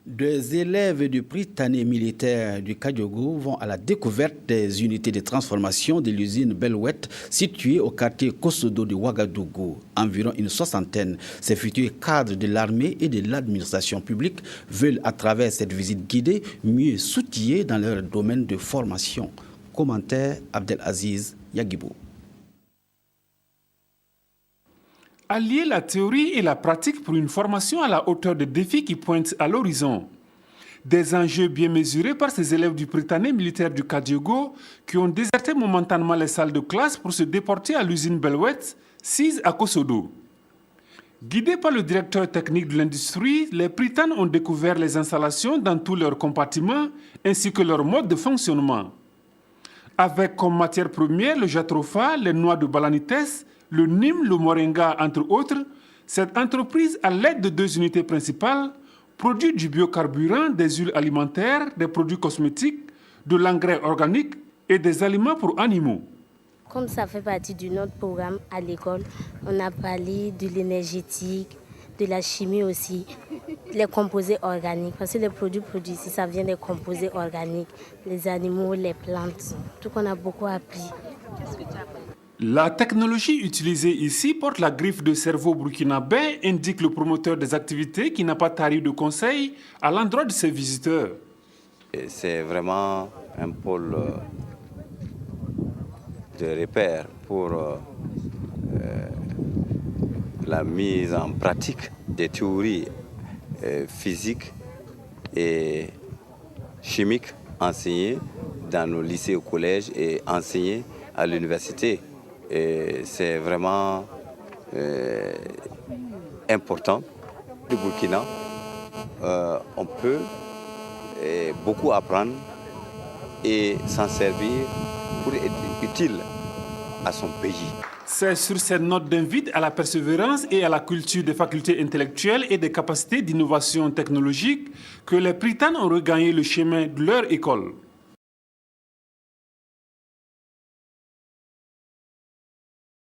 Des élèves du Prytanée militaire du Kadiogo vont à la découverte des unités de transformation de l'usine Bellouette située au quartier Kosodo de Ouagadougou. Environ une soixantaine. Ces futurs cadres de l'armée et de l'administration publique veulent, à travers cette visite guidée, mieux s'outiller dans leur domaine de formation. Commentaire Abdelaziz Yagibou. Allier la théorie et la pratique pour une formation à la hauteur des défis qui pointent à l'horizon. Des enjeux bien mesurés par ces élèves du Prytanée militaire du Kadiogo qui ont déserté momentanément les salles de classe pour se déporter à l'usine Bellouette, sise à Kosodo. Guidés par le directeur technique de l'industrie, les Prytanes ont découvert les installations dans tous leurs compartiments ainsi que leur mode de fonctionnement. Avec comme matière première le jatropha, les noix de balanites, le Nîmes, le moringa, entre autres, cette entreprise, à l'aide de 2 unités principales, produit du biocarburant, des huiles alimentaires, des produits cosmétiques, de l'engrais organique et des aliments pour animaux. Comme ça fait partie de notre programme à l'école, on a parlé de l'énergétique, de la chimie aussi, les composés organiques. Parce que les produits produits ici, ça vient des composés organiques, les animaux, les plantes. Tout qu'on a beaucoup appris. La technologie utilisée ici porte la griffe de cerveau burkinabé, indique le promoteur des activités qui n'a pas tari de conseils à l'endroit de ses visiteurs. C'est vraiment un pôle de repère pour la mise en pratique des théories physiques et chimiques enseignées dans nos lycées et collèges et enseignées à l'université. C'est vraiment important. Du Burkina, on peut beaucoup apprendre et s'en servir pour être utile à son pays. C'est sur cette note d'invite à la persévérance et à la culture des facultés intellectuelles et des capacités d'innovation technologique que les Prytanes ont regagné le chemin de leur école.